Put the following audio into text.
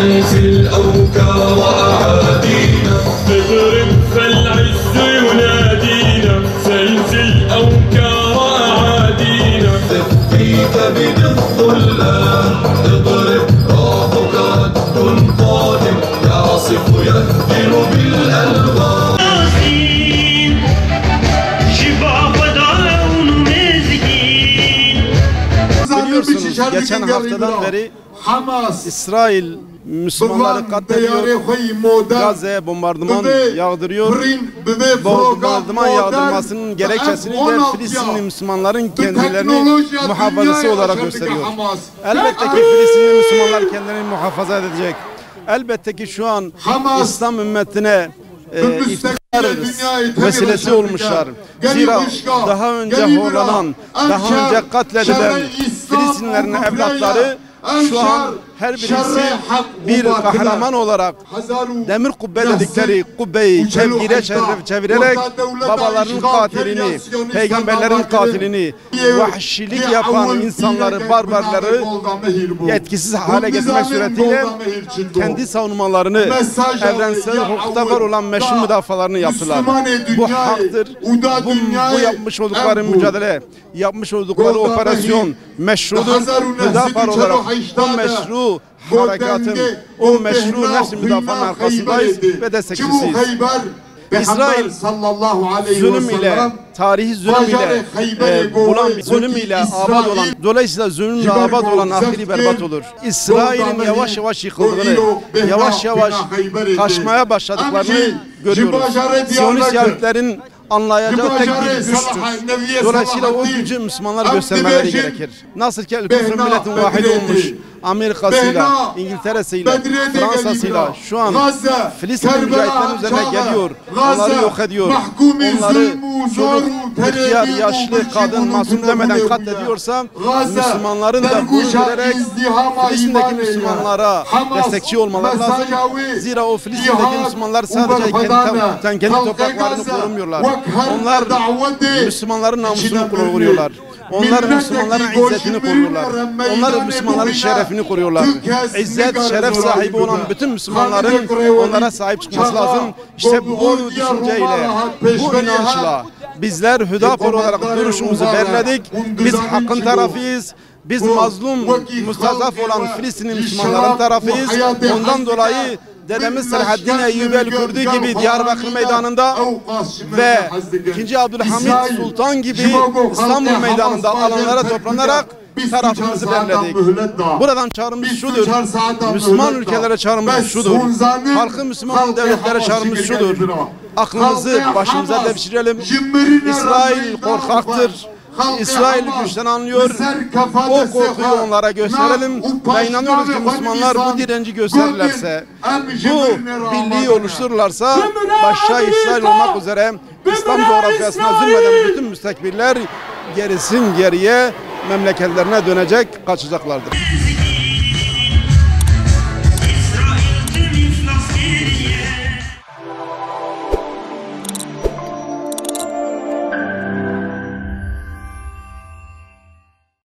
زلزل أوكار أعادينا اضرب فالعز ينادينا زلزل أوكار أعادينا في كبد الظلام اضرب رافق رد قادم يعصف يهدر بالألغام Biliyorsunuz geçen haftadan beri İsrail Müslümanları katlediyor, Gazze'ye bombardıman yağdırıyor. Bombardıman yağdırmasının gerekçesini de Filistinli Müslümanların kendilerini muhafazası olarak gösteriyor. Elbette ki Filistinli Müslümanlar kendilerini muhafaza edecek. Elbette ki şu an İslam ümmetine iftihar vesilesi olmuşlar. Zira daha önce horlanan, daha önce katledilen Filistinlilerin evlatları şu an her birisi bir kahraman olarak demir kubbe dedikleri kubbeyi çevirerek babaların katilini, peygamberlerin katilini, vahşilik yapan insanları, barbarları etkisiz hale getirmek suretiyle kendi savunmalarını, evrensel hukukta var olan meşru müdafalarını yaptılar. Bu haktır. Bu yapmış oldukları mücadele, yapmış oldukları operasyon meşrudur. Hüdapar olarak bu meşru harekatın, o meşru nefs-i müdafaanın arkasındayız ve destekçisiyiz. İsrail zulüm ile, tarihi zulüm ile bulan, zulüm ile abad olan, dolayısıyla zulümle abad olan ahiri berbat olur. İsrail'in yavaş yavaş yıkıldığını, yavaş yavaş kaçmaya başladıklarını görüyoruz. Siyonist Yahudilerin anlayacağı tek bir güçtür. Dolayısıyla o gücü Müslümanlar göstermeleri gerekir. Nasıl ki küfrün milletin vahid olmuş, Amerika'sıyla, İngiltere'siyle, Fransa'sıyla şu an Filistin mücahitlerin üzerine geliyor, onları yok ediyor, onları çocuk, ihtiyar, yaşlı, kadın, masum demeden katlediyorsa Müslümanların da bunu görerek Filistin'deki Müslümanlara destekçi olmaları lazım. Zira o Filistin'deki Müslümanlar sadece kendi topraklarını korumuyorlar. Onlar Müslümanların namusunu koruyorlar. Onlar Müslümanların izzetini koruyorlar. Onlar Müslümanların şerefini koruyorlar. İzzet, şeref sahibi olan bütün Müslümanların onlara sahip çıkması lazım. İşte bu düşünceyle, bu inançla bizler Hüdapar olarak duruşumuzu belirledik. Biz hakkın tarafıyız. Biz mazlum, mustazaf olan Filistinli Müslümanların tarafıyız. Ondan dolayı dedemiz Selahaddin Eyyubi el-Kurdi gibi Diyarbakır meydanında ve 2. Abdülhamid Sultan gibi İstanbul meydanında alanlara toplanarak tarafımızı belirledik. Buradan çağrımız şudur. Müslüman ülkelere çağrımız şudur. Halkı Müslüman devletlere çağrımız şudur. Aklımızı başımıza devşirelim. İsrail korkaktır. İsrail güçten anlıyor. O korkuyu onlara gösterelim ve inanıyoruz ki Müslümanlar bu direnci gösterirlerse, bu birliği oluştururlarsa başta İsrail olmak üzere İslam coğrafyasına zulmeden bütün müstekbirler gerisin geriye memleketlerine dönecek, kaçacaklardır.